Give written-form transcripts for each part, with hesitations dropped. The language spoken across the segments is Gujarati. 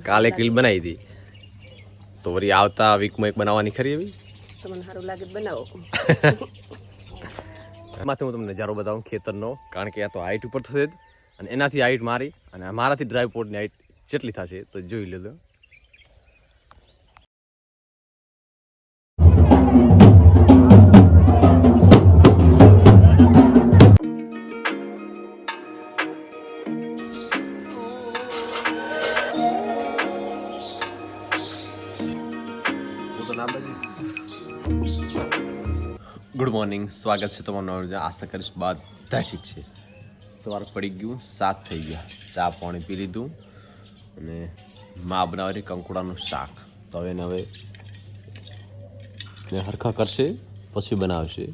કાલે રીલ બનાવી હતી તો વળી આવતા વીકમાં એક બનાવવાની ખરી એવી તમને સારું લાગે બનાવો. એમાંથી હું તમને નજારો બતાવું ખેતરનો, કારણ કે આ તો હાઈટ ઉપર થશે જ અને એનાથી હાઈટ મારી અને મારાથી ડ્રાઈવ પોર્ટની હાઈટ જેટલી થશે તો જોઈ લેજો. ગુડ મોર્નિંગ, સ્વાગત છે તમારું. આશા કરીશ બધા ઠીક છે. સવાર પડી ગયું, 7 થઈ ગયા, ચા પાણી પી લીધું અને મા બનાવેલી કંકોડાનું શાક. તો હવે હરખા કરશે પછી બનાવશે.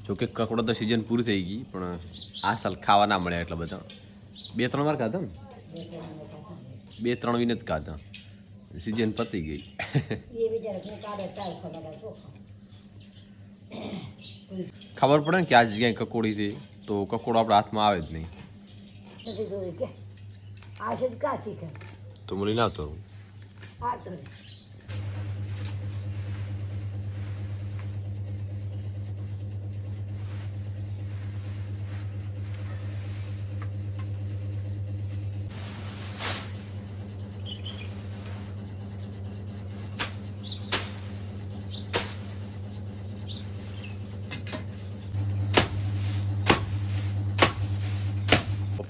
જોકે કંકોડા તો સિઝન પૂરી થઈ ગઈ પણ આ સાલ ખાવા ના મળ્યા એટલા બધા. 2-3 વાર ખાધા ને, 2-3 વિને જ ખાધા, સિઝન પતી ગઈ. ખબર પડે ને કે આ જગ્યાએ કકોડી છે તો કકોડો આપણા હાથમાં આવે જ નહીં. તો મળી ના તો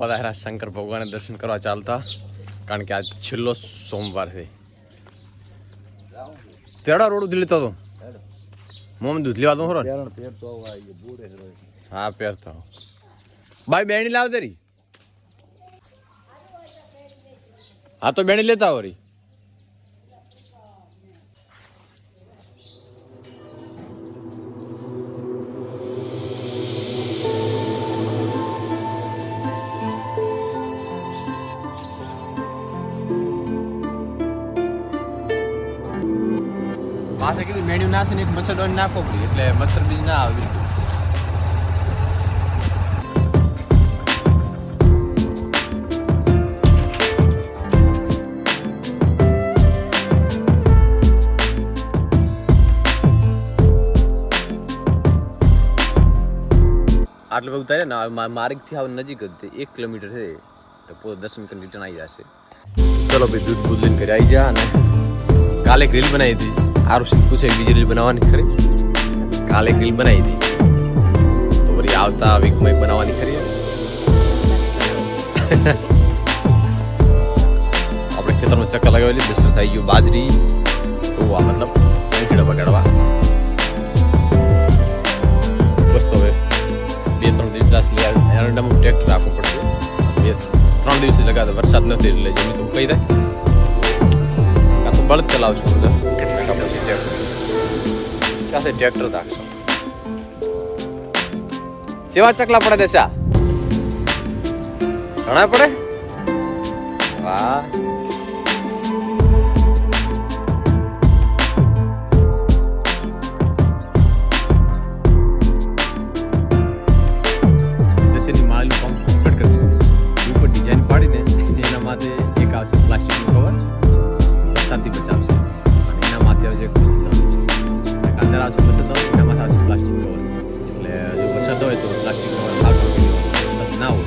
પધાર્યા શંકર ભગવાનને દર્શન કરવા ચાલતા, કારણ કે આજ છેલ્લો સોમવાર છે. તેડા રોડ ઉધી લેતો હતો મોમ દૂધ લેવા દો. હા પહેરતો ભાઈ બેણી લાવ તેરી. હા તો બેણી લેતા વરી. પાસે કીધું મેન્યુ ના છે ને એક મચ્છરદાની નાખો પડી એટલે મચ્છર બીજ ના આવે. આટલું બધું થાય ને માર્ગથી આવ નજીક જ 1 કિલોમીટર છે તો પોતે દર્શન કરીને રિટર્ન આવી જશે. ચલો ભાઈ દૂધ બૂધ લઈને ઘરે આવી જા. અને કાલે એક રીલ બનાવી હતી, સારું શીખવું છે બીજી રીલ બનાવવાની ખરી. કાલે એક રીલ બનાવી હતી તો વળી આવતા વીકમાં એક બનાવવાની ખરી. આપણે ખેતરમાં ચક્કર લગાવેલી, દસ્તર થઈ ગયું બાજરી રોવા, મતલબ ખેડા બગાડવા. બસ તો હવે 2-3 દિવસ એરંડામાં ટ્રેક્ટર રાખવું પડશે. 2-3 દિવસ લગાવે વરસાદ નથી એટલે જમીન તો કહી દે બળદ ચલાવશું બધા. પછી ટ્રેક્ટર રાખશો. સેવા ચકલા પડે દેશા ઘણા પડે. વાહ દેશની માલ કમ્પ્લીટ કરશે. ઉપર ડિઝાઇન પાડીને એના માટે એક આવશે પ્લાસ્ટિકનું કવર, વરસાદથી બચાવશે. અને એના માથે આવશે અંદર આવશે વરસાદ, એના માથે આવશે પ્લાસ્ટિક કવર. એટલે જો વરસાદ હોય તો પ્લાસ્ટિક કવર આગળ ના હોય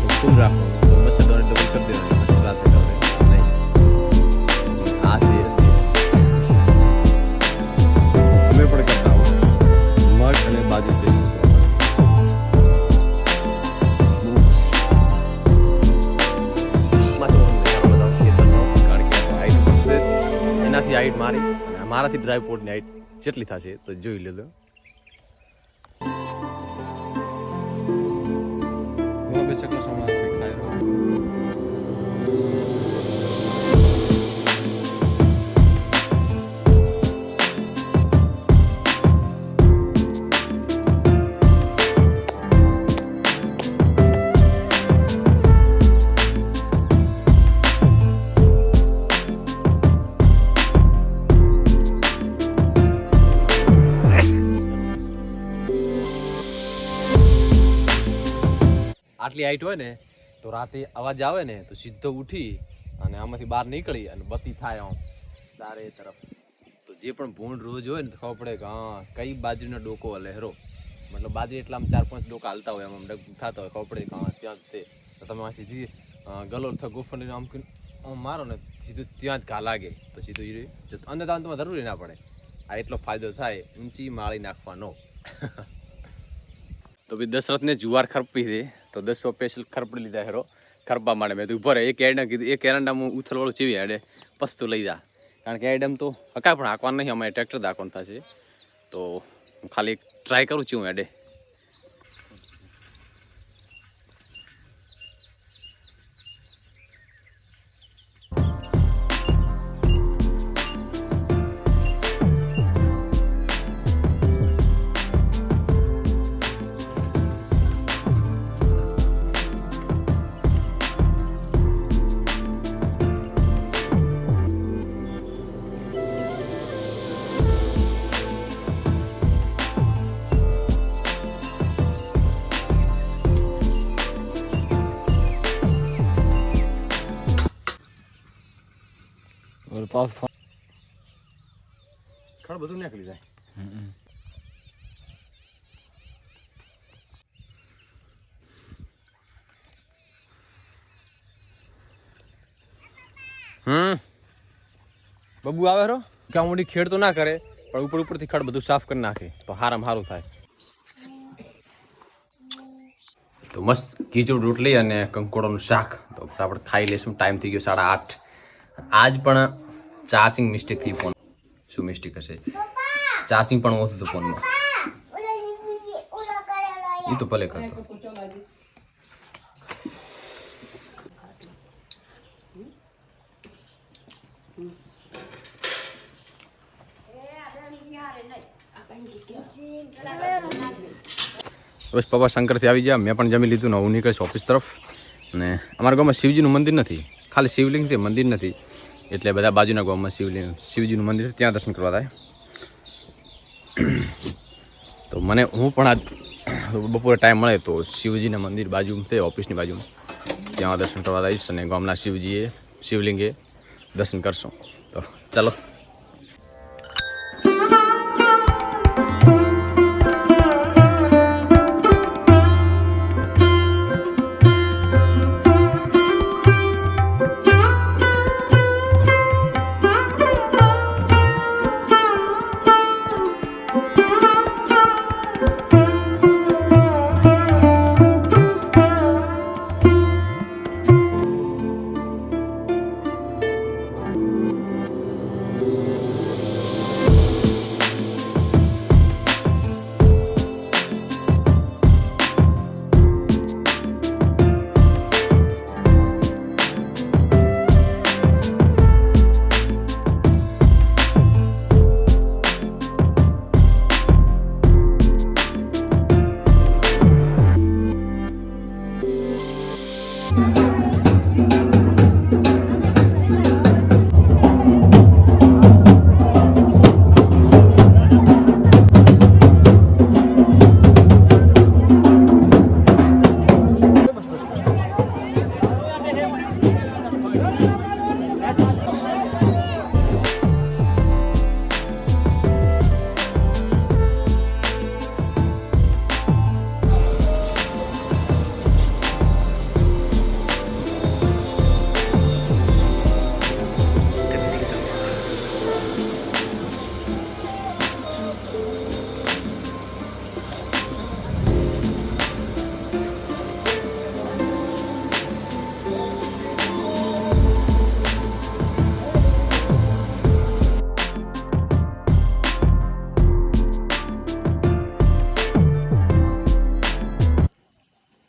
તો ફૂલ રાખો, તો વરસાદ ડબલ કરી દેવાનું. વરસાદ રાત્રે કરે નહીં. આ છે તમે પણ કરતા હો મગ અને બાજુ પેસ્ટ. એનાથી હાઈટ મારી અને મારાથી ડ્રાઈવ પોર્ટની હાઈટ જેટલી થશે તો જોઈ લેજો. આટલી હાઈટ હોય ને તો રાતે અવાજ આવે ને તો સીધો ઉઠી અને આમાંથી બહાર નીકળી અને બત્તી થાય આમ ચારે તરફ. તો જે પણ ભૂંડ રોજ હોય ને ખબર પડે કે હા કઈ બાજરીનો ડોકો લહેરો, મતલબ બાજરી એટલા આમ 4-5 ડોકા હાલતા હોય એમ ડગ થતા હોય, ખબર પડે કે હા ત્યાં જ તે. તો તમે આ સીધી ગલોર થા ગોફંડીને આમ મારો ને સીધું ત્યાં જ ઘા લાગે તો સીધું અંદર દાન તમારે જરૂરી ના પડે. આ એટલો ફાયદો થાય ઊંચી માળી નાખવાનો. તો ભાઈ દશરથને જુવાર ખરપી છે તો 10 સ્પેશિયલ ખરપડી લીધા હેરો ખરપા માટે. મેં તો ઉભો રહે એક એરડા કીધું એક એરંડામાં ઉથલવાળું ચીવી હેડે પસ્તું લઈ જા, કારણ કે એરડમ તો હકા પણ હાંકવાનું નહીં, અમારે ટ્રેક્ટર હાંકવાનું થશે. તો હું ખાલી ટ્રાય કરું છું હેડે. ખડ બધું નીકળી જાય. બબુ આવે રો કે મોટી ખેડ તો ના કરે પણ ઉપરથી ખડ બધું સાફ કરી નાખે તો હારામાં સારું થાય. તો મસ્ત ખીચડ રોટલી અને કંકોડાનું શાક તો આપણે ખાઈ લઈશું. ટાઈમ થઈ ગયો 8:30. આજ પણ ચાર્જિંગ મિસ્ટેક થઈ ફોન. શું મિસ્ટેક હશે? ચાર્જિંગ પણ ઓછું હતું ફોનમાં. એ તો ભલે કરતો. બસ પપ્પા શંકરથી આવી ગયા, મેં પણ જમી લીધું ને હું નીકળીશ ઓફિસ તરફ. અને અમારા ગામમાં શિવજીનું મંદિર નથી, ખાલી શિવલિંગ છે, મંદિર નથી. એટલે બધા બાજુના ગામમાં શિવજીનું મંદિર છે, ત્યાં દર્શન કરવા થાય. તો મને હું પણ આજ બપોરે ટાઈમ મળે તો શિવજીના મંદિર બાજુ છે ઓફિસની બાજુમાં, ત્યાં દર્શન કરવા જઈશ અને ગામના શિવલિંગે દર્શન કરશું. તો ચાલો.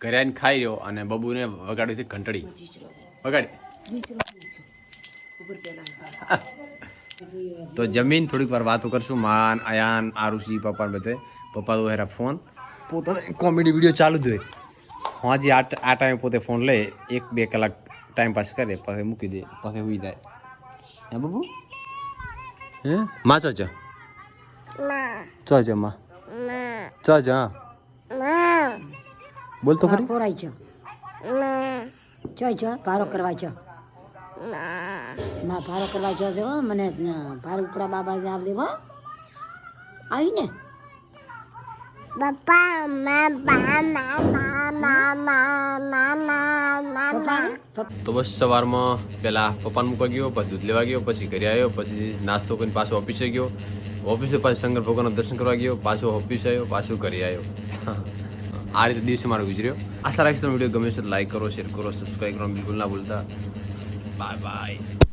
ઘરે આવીને ખાઈ રહ્યો અને બબુને વગાડી હતી ઘંટડી વગાડી. તો જમીન થોડીક વાર વાતો કરશું. માન અયાન આરુષિ પપ્પા બધે. પપ્પા તો હેરા ફોન પોતાને કોમેડી વિડીયો ચાલુ જ હોય. હાજી આ ટાઈમે પોતે ફોન લે 1-2 કલાક ટાઈમ પાસ કરે પછી મૂકી દે પછી સુઈ જાય. હે બબુ? હે માં ચો ચો ચો માં ચો ચો બોલ તો ખરી. પોરાય છે. જોઈ જો પારો કરવા જો. માં ભારો કરવા જો દેવો મને ભાર ઉપરા બાબા આવ દેવો આવી ને તો બસ સવારમાં પહેલાં પપ્પાને મૂકવા ગયો, પછી દૂધ લેવા ગયો, પછી ઘરે આવ્યો, પછી નાસ્તો કરીને પાછો ઓફિસે ગયો, ઓફિસે પાછું શંકર ભગવાનના દર્શન કરવા ગયો, પાછો ઓફિસ આવ્યો, પાછું ઘરે આવ્યો. આ રીતે દિવસે મારો ગુજર્યો. આશા રાખીશ તમને વિડીયો ગમે છે તો લાઈક કરો, શેર કરો, સબસ્ક્રાઈબ કરવાનું બિલકુલ ના ભૂલતા. Bye bye.